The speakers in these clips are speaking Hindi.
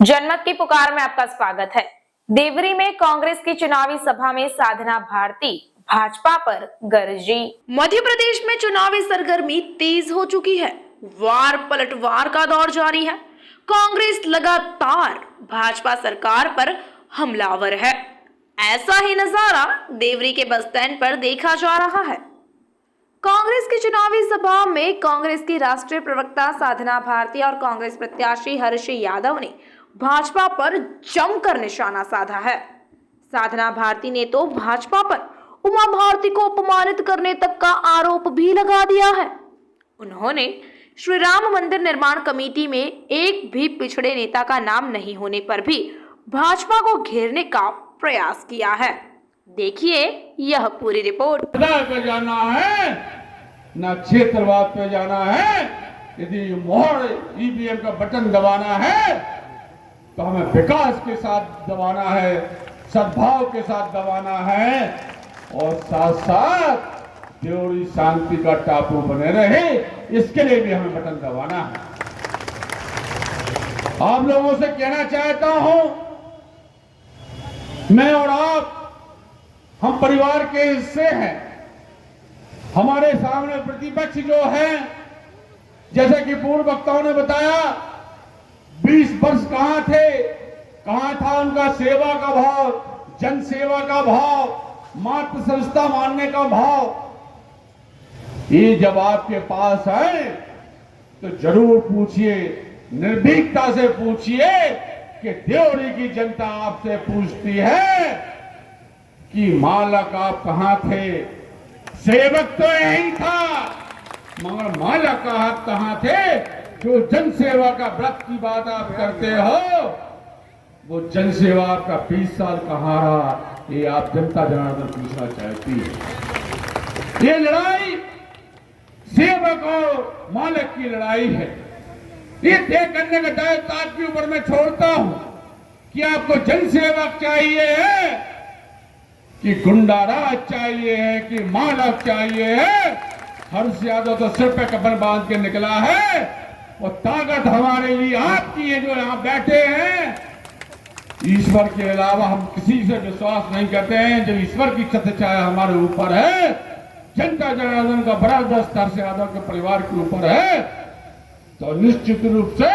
जनमत की पुकार में आपका स्वागत है। देवरी में कांग्रेस की चुनावी सभा में साधना भारती भाजपा पर गरजी। मध्य प्रदेश में चुनावी सरगर्मी तेज हो चुकी है। वार पलटवार का दौर जारी है। कांग्रेस लगातार भाजपा सरकार पर हमलावर है। ऐसा ही नजारा देवरी के बस स्टैंड पर देखा जा रहा है। कांग्रेस की चुनावी सभा में कांग्रेस की राष्ट्रीय प्रवक्ता साधना भारती और कांग्रेस प्रत्याशी हर्ष यादव ने भाजपा पर जमकर निशाना साधा है। साधना भारती ने तो भाजपा पर उमा भारती को अपमानित करने तक का आरोप भी लगा दिया है। उन्होंने श्री राम मंदिर निर्माण कमेटी में एक भी पिछड़े नेता का नाम नहीं होने पर भी भाजपा को घेरने का प्रयास किया है। देखिए यह पूरी रिपोर्ट। पे जाना है ना क्षेत्रवाद पे जाना है। यदि मोहर ईवीएम का बटन दबाना है तो हमें विकास के साथ दबाना है, सद्भाव के साथ दबाना है और साथ साथ देवरी शांति का टापू बने रहे, इसके लिए भी हमें बटन दबाना है। आप लोगों से कहना चाहता हूं, मैं और आप हम परिवार के हिस्से हैं। हमारे सामने प्रतिपक्ष जो है, जैसे कि पूर्व वक्ताओं ने बताया, 20 वर्ष कहां थे, कहां था उनका सेवा का भाव, जन सेवा का भाव, मातृ संस्था मानने का भाव। ये जब आपके पास है तो जरूर पूछिए, निर्भीकता से पूछिए कि देवरी की जनता आपसे पूछती है कि मालक आप कहां थे। सेवक तो यही था, मगर मालक आप कहां थे। जो जन सेवा का व्रत की बात आप करते हो, वो जन सेवा आपका 20 साल कहां रहा, ये आप जनता जनार्दन पूछना चाहती है। ये लड़ाई सेवक और मालक की लड़ाई है। ये तय करने का दायित्व आपके ऊपर मैं छोड़ता हूं कि आपको जन सेवक चाहिए है कि गुंडा राज चाहिए है कि मालक चाहिए है। हर्ष यादव तो सिर पे कपन बांध के निकला है और ताकत हमारे लिए आपकी है जो यहां बैठे हैं। ईश्वर के अलावा हम किसी से विश्वास नहीं करते हैं। जब ईश्वर की छत्र छाया हमारे ऊपर है, जनता जनार्दन का बड़ा दस्त हर्ष यादव के परिवार के ऊपर है, तो निश्चित रूप से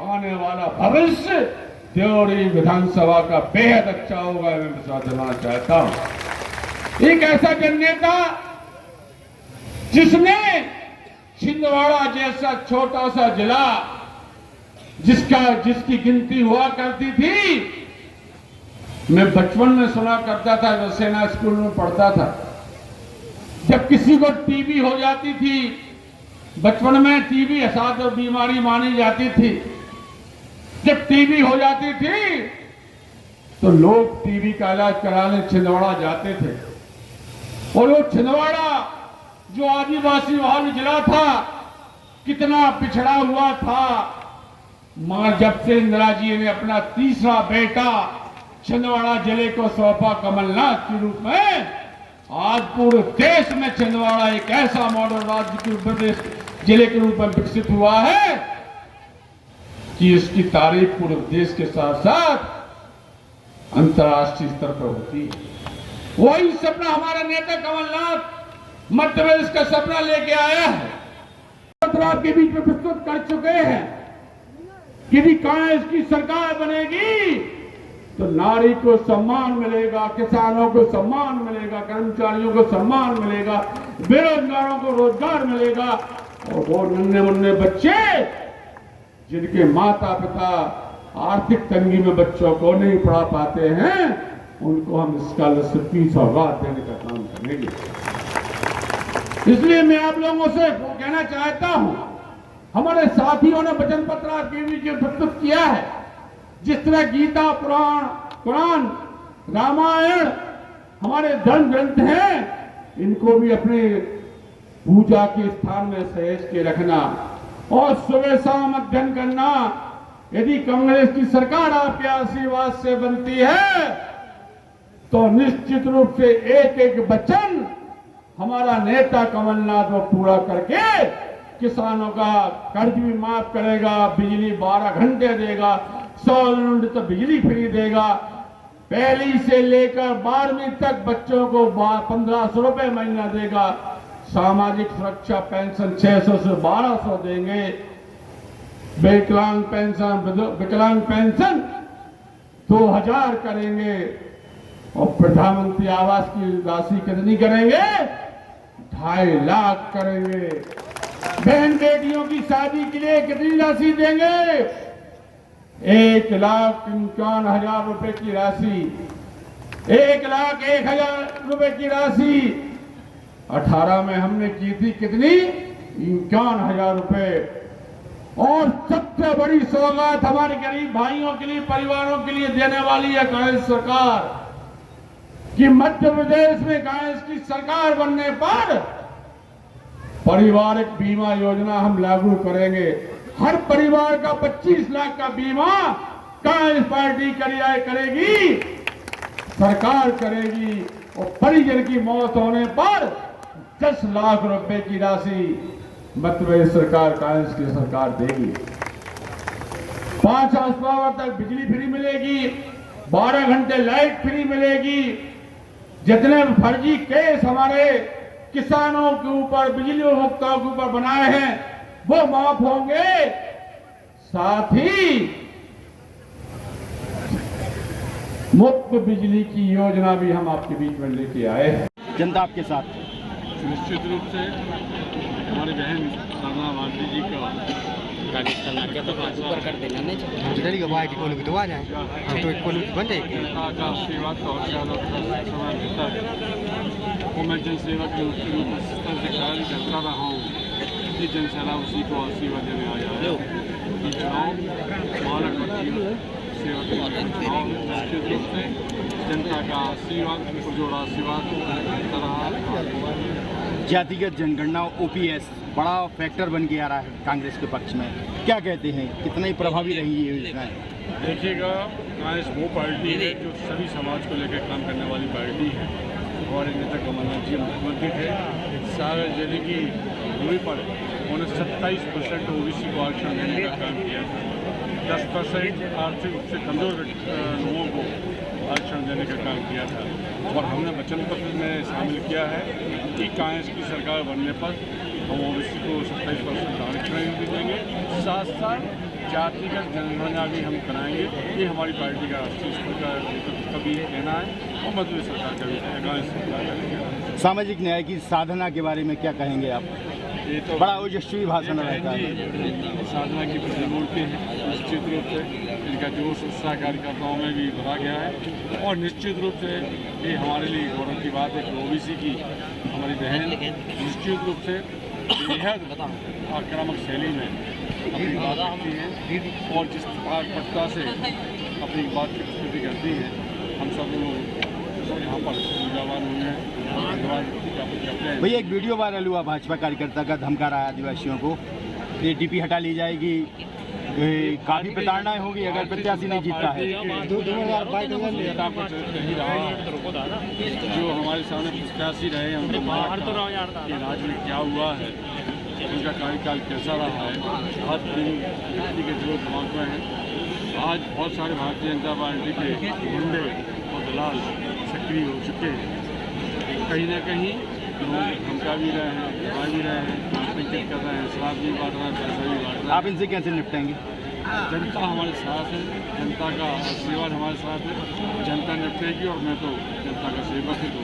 आने वाला भविष्य देवरी विधानसभा का बेहद अच्छा होगा, मैं विश्वास दिलाना चाहता हूं। एक ऐसा जननेता जिसने छिंदवाड़ा जैसा छोटा सा जिला, जिसकी गिनती हुआ करती थी, मैं बचपन में सुना करता था जब सेना स्कूल में पढ़ता था, जब किसी को टीबी हो जाती थी, बचपन में टीबी असाध्य बीमारी मानी जाती थी, जब टीबी हो जाती थी तो लोग टीबी का इलाज कराने छिंदवाड़ा जाते थे। और वो छिंदवाड़ा जो आदिवासी बहुल जिला था, कितना पिछड़ा हुआ था, मगर जब से इंदिरा जी ने अपना तीसरा बेटा छिंदवाड़ा जिले को सौंपा कमलनाथ के रूप में, आज पूरे देश में छिंदवाड़ा एक ऐसा मॉडल राज्य के प्रदेश जिले के रूप में विकसित हुआ है कि इसकी तारीफ पूरे देश के साथ साथ अंतर्राष्ट्रीय स्तर पर होती है। वही सपना हमारा नेता कमलनाथ मध्य प्रदेश का सपना लेके आया है। आपके बीच में प्रस्तुत कर चुके हैं कि भी कहां इसकी सरकार बनेगी तो नारी को सम्मान मिलेगा, किसानों को सम्मान मिलेगा, कर्मचारियों को सम्मान मिलेगा, बेरोजगारों को रोजगार मिलेगा, और वो नन्हे मुन्ने बच्चे जिनके माता पिता आर्थिक तंगी में बच्चों को नहीं पढ़ा पाते हैं, उनको हम स्कॉलरशिप की सौगात देने का काम करेंगे। इसलिए मैं आप लोगों से कहना चाहता हूं, हमारे साथियों ने वचन पत्र आपके बीच में प्रस्तुत किया है। जिस तरह गीता, पुराण, रामायण हमारे धर्म ग्रंथ हैं, इनको भी अपने पूजा के स्थान में सहेज के रखना और सुबह शाम अध्ययन करना। यदि कांग्रेस की सरकार आपके आशीर्वाद से बनती है तो निश्चित रूप से एक एक वचन हमारा नेता कमलनाथ वो पूरा करके किसानों का कर्ज भी माफ करेगा, बिजली 12 घंटे देगा, 100 यूनिट तो बिजली फ्री देगा। पहली से लेकर 12वीं तक बच्चों को 1500 रुपए महीना देगा। सामाजिक सुरक्षा पेंशन 600 से 1200 देंगे। विकलांग पेंशन 2000 करेंगे। और प्रधानमंत्री आवास की राशि कितनी करेंगे? 2.5 लाख करेंगे। बहन बेटियों की शादी के लिए कितनी राशि देंगे? 1,51,000 रुपए की राशि। 1,01,000 रुपए की राशि 18 में हमने की थी कितनी? 51,000 रुपए। और सबसे बड़ी सौगात हमारे गरीब भाइयों के लिए, परिवारों के लिए देने वाली है कांग्रेस सरकार कि मध्य प्रदेश में कांग्रेस की सरकार बनने पर पारिवारिक बीमा योजना हम लागू करेंगे। हर परिवार का 25 लाख का बीमा कांग्रेस पार्टी करेगी, सरकार करेगी। और परिजन की मौत होने पर 10 लाख रुपए की राशि मध्य प्रदेश सरकार, कांग्रेस की सरकार देगी। 5 हाउस पावर तक बिजली फ्री मिलेगी। 12 घंटे लाइट फ्री मिलेगी। जितने फर्जी केस हमारे किसानों के ऊपर, बिजली उपभोक्ताओं के ऊपर बनाए हैं वो माफ होंगे। साथ ही मुफ्त बिजली की योजना भी हम आपके बीच में लेके आए हैं। जनता आपके साथ निश्चित रूप से हमारी बहन साधना भारती जी का जिधर ही वाई को तो आ जाए तो एक कोलू बन जाएगी। का आशीर्वाद का और ज़्यादा समय मिलता है और मैं जनसेवा के रूप में जिस तरह से कार्य करता रहा हूँ, इसी जनसेवा उसी को आशीर्वाद देने आया है। ये चुनाव मानक सेवा के चुनाव निश्चित रूप से जनता का आशीर्वाद, पुरजोर आशीर्वाद मिलता रहा। जातिगत जनगणना ओपीएस बड़ा फैक्टर बन के आ रहा है कांग्रेस के पक्ष में, क्या कहते हैं, कितना ही प्रभावी रही है योजनाएं? देखिएगा, कांग्रेस वो पार्टी है जो सभी समाज को लेकर काम करने वाली पार्टी है। हमारे नेता कमलनाथ जी मुख्यमंत्री थे, सारे जिले की दूरी पर उन्होंने 27% ओबीसी को आरक्षण देने का काम किया। 10% आर्थिक रूप से कमजोर लोगों को आरक्षण देने का काम किया था। और हमने वचन पत्र में शामिल किया है कि कांग्रेस की सरकार बनने पर हम ओबीसी को 27% आरक्षण भी देंगे, साथ साथ जातिगत जनगणना भी हम कराएंगे। ये हमारी पार्टी का राष्ट्रीय स्तर का भी कहना है और मध्य प्रदेश सरकार का भी कांग्रेस सरकार का भी कहना है। सामाजिक न्याय की साधना के बारे में क्या कहेंगे आप? ये तो बड़ा ओजस्वी भाषण रहता है। साधना की प्रतिमूर्ति है। निश्चित रूप से इनका जोश उत्साह कार्यकर्ताओं में भी भरा गया है और निश्चित रूप से ये हमारे लिए गौरव की बात है कि ओबीसी की हमारी बहन निश्चित रूप से बेहद आक्रामक शैली में अपनी बात रखती है और जिस पटता से अपनी बात की प्रस्तुति करती है। हम सब लोग यहाँ पर पूजावान हुए हैं, धन्यवाद करते हैं। भैया एक वीडियो वायरल हुआ, भाजपा कार्यकर्ता का धमका रहा है आदिवासियों को, ये डीपी हटा ली जाएगी, काफी प्रताड़नाएं होगी अगर प्रत्याशी नहीं जीतता है। जो हमारे सामने प्रत्याशी रहे हैं उनको राज्य में क्या हुआ है, उनका कार्यकाल कैसा रहा है, हर दिन व्यक्ति के जो दिमाग में है। आज बहुत सारे भारतीय जनता पार्टी के गुंडे और दलाल सक्रिय हो चुके हैं। कहीं ना कहीं लोग धमका भी रहे हैं, दबा भी रहे हैं, पिंचित कर रहे हैं, शराब भी बांट रहे हैं, पैसा भी बांट रहे हैं। आप इनसे कैसे निपटेंगे? जनता हमारे साथ है, जनता का आशीर्वाद हमारे साथ है, जनता निपटेगी और मैं तो जनता का सेवक ही, तो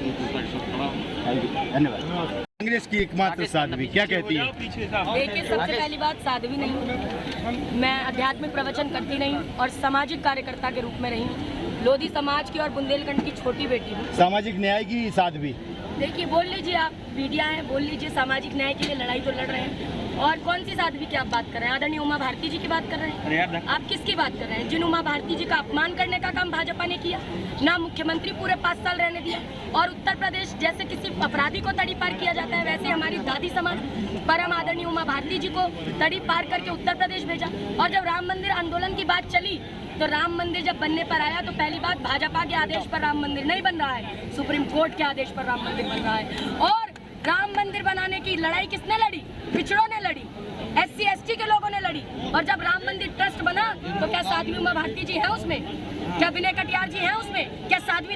जनता के साथ खड़ा हूँ। धन्यवाद। कांग्रेस की एकमात्र साध्वी क्या कहती है? देखिए, सबसे पहली बात, साध्वी नहीं हूँ मैं, आध्यात्मिक प्रवचन करती नहीं हूँ और सामाजिक कार्यकर्ता के रूप में रही हूँ। लोधी समाज की और बुंदेलखंड की छोटी बेटी हूँ। सामाजिक न्याय की साध्वी, देखिए, बोल लीजिए, आप मीडिया हैं, बोल लीजिए, सामाजिक न्याय के लिए लड़ाई तो लड़ रहे हैं। और कौन सी साध्वी की आप बात कर रहे हैं? आदरणीय उमा भारती जी की बात कर रहे हैं? आप किसकी बात कर रहे हैं? जिन उमा भारती जी का अपमान करने का काम भाजपा ने किया, ना मुख्यमंत्री पूरे 5 साल रहने दिया, और उत्तर प्रदेश जैसे किसी अपराधी को तड़ी पार किया जाता है, वैसे हमारी दादी समाज परम आदरणीय उमा भारती जी को तड़ी पार करके उत्तर प्रदेश भेजा। और जब राम मंदिर आंदोलन की बात चली तो राम मंदिर जब बनने पर आया तो पहली बात, भाजपा के आदेश पर राम मंदिर नहीं बन रहा है, सुप्रीम कोर्ट के आदेश पर राम मंदिर बन रहा है। और राम मंदिर बनाने की लड़ाई किसने लड़ी? पिछड़ों ने लड़ी, SC ST के लोगों ने लड़ी। और जब राम मंदिर ट्रस्ट बना तो क्या साध्वी उमा भारती जी हैं उसमें? क्या विनय कटियार जी हैं उसमें? क्या साध्वी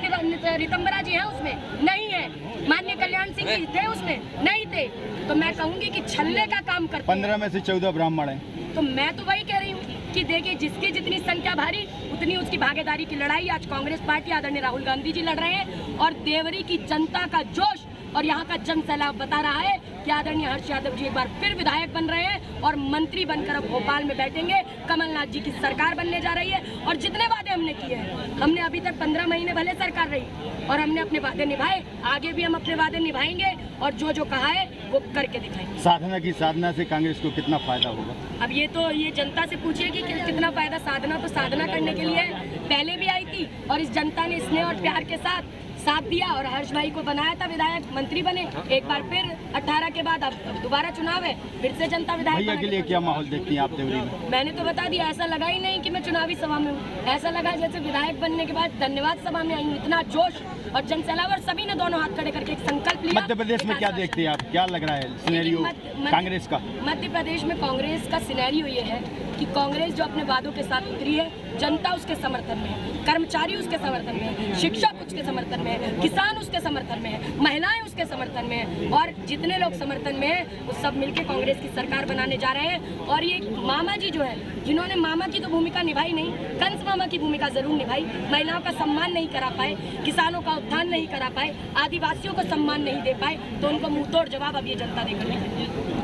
रितंबरा जी हैं उसमें? नहीं है। माननीय कल्याण सिंह जी थे उसमें? नहीं थे। तो मैं कहूंगी कि छलने का काम करते 15 में से 14 ब्राह्मण हैं। तो मैं तो वही कह रही हूँ कि देखिए, जिसकी जितनी संख्या भारी उतनी उसकी भागीदारी की लड़ाई आज कांग्रेस पार्टी आदरणीय राहुल गांधी जी लड़ रहे हैं। और देवरी की जनता का जोश और यहाँ का जन सैलाब बता रहा है कि आदरणीय हर्ष यादव जी एक बार फिर विधायक बन रहे हैं और मंत्री बनकर अब भोपाल में बैठेंगे। कमलनाथ जी की सरकार बनने जा रही है और जितने वादे हमने किए हैं, हमने अभी तक 15 महीने भले सरकार रही और हमने अपने वादे निभाए, आगे भी हम अपने वादे निभाएंगे और जो जो कहा है वो करके दिखाएंगे। साधना की साधना से कांग्रेस को कितना फायदा होगा? अब ये तो ये जनता से पूछिए कि कितना फायदा। साधना तो साधना करने के लिए पहले भी आई थी और इस जनता ने स्नेह और प्यार के साथ दिया और हर्ष भाई को बनाया था विधायक, मंत्री बने। एक बार फिर 18 के बाद अब दोबारा चुनाव है, फिर से जनता विधायक भैया के लिए क्या माहौल देखती हैं आप देवरी में? मैंने तो बता दिया, ऐसा लगा ही नहीं कि मैं चुनावी सभा में हूँ। ऐसा लगा जैसे विधायक बनने के बाद धन्यवाद सभा में आई हूँ। इतना जोश और जन सैलाब और सभी ने दोनों हाथ खड़े करके एक संकल्प लिया। मध्य प्रदेश में क्या देखते हैं आप? क्या लग रहा है सिनेरियो कांग्रेस का? मध्य प्रदेश में कांग्रेस का सिनेरियो ये है कि कांग्रेस जो अपने वादों के साथ उतरी है, जनता उसके समर्थन में है, कर्मचारी उसके समर्थन में है, शिक्षक उसके समर्थन में है, किसान उसके समर्थन में है, महिलाएं उसके समर्थन में है और जितने लोग समर्थन में है वो सब मिलके कांग्रेस की सरकार बनाने जा रहे हैं। और ये मामा जी जो है, जिन्होंने मामा की तो भूमिका निभाई नहीं, कंस मामा की भूमिका जरूर निभाई, महिलाओं का सम्मान नहीं करा पाए, किसानों का उत्थान नहीं करा पाए, आदिवासियों को सम्मान नहीं दे पाए, तो उनको मुंहतोड़ जवाब अब ये जनता देकर निकली।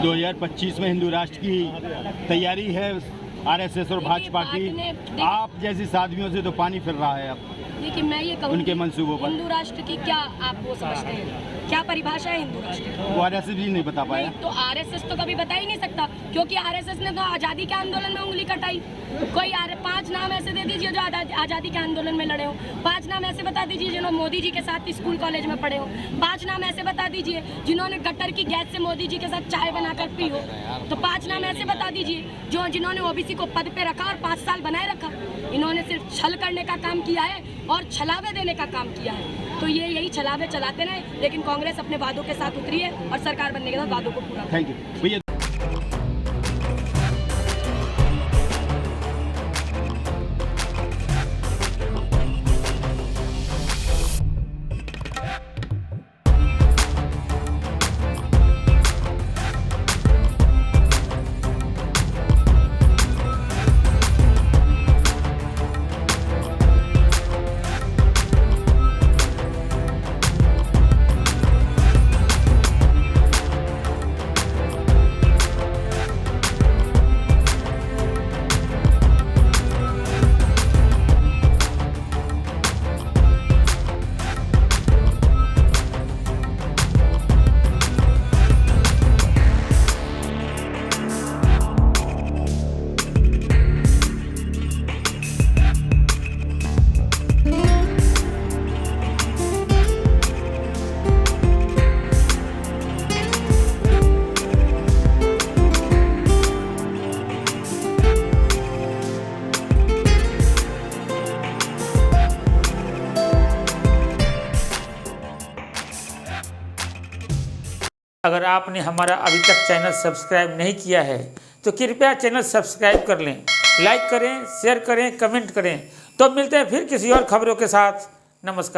2025 में हिंदू राष्ट्र की तैयारी है आरएसएस और भाजपा की। आप जैसी साध्वियों से तो पानी फिर रहा है अब। देखिए, मैं ये कहूँ उनके मंसूबों पर हिंदू राष्ट्र की क्या आप वो समझते हैं, क्या परिभाषा है हिंदू राष्ट्र की? वो आरएसएस भी नहीं बता पाया। तो आरएसएस तो कभी बता ही नहीं सकता, क्योंकि आरएसएस ने तो आज़ादी के आंदोलन में उंगली कटाई। कोई 5 नाम ऐसे दे दीजिए जो आज़ादी के आंदोलन में लड़े हो, 5 नाम ऐसे बता दीजिए जिन्होंने मोदी जी के साथ स्कूल कॉलेज में पढ़े हो, 5 नाम ऐसे बता दीजिए जिन्होंने गटर की गैस से मोदी जी के साथ चाय बनाकर पी हो, तो 5 नाम ऐसे बता दीजिए जिन्होंने ओबीसी को पद पे रखा और 5 साल बनाए रखा। इन्होंने सिर्फ छल करने का काम किया है और छलावे देने का काम किया है। तो ये यही छलावे चलाते रहे, लेकिन कांग्रेस अपने वादों के साथ उतरी है और सरकार बनने के बाद वादों को पूरा। थैंक यू भैया। अगर आपने हमारा अभी तक चैनल सब्सक्राइब नहीं किया है तो कृपया चैनल सब्सक्राइब कर लें, लाइक करें, शेयर करें, कमेंट करें। तो मिलते हैं फिर किसी और खबरों के साथ। नमस्कार।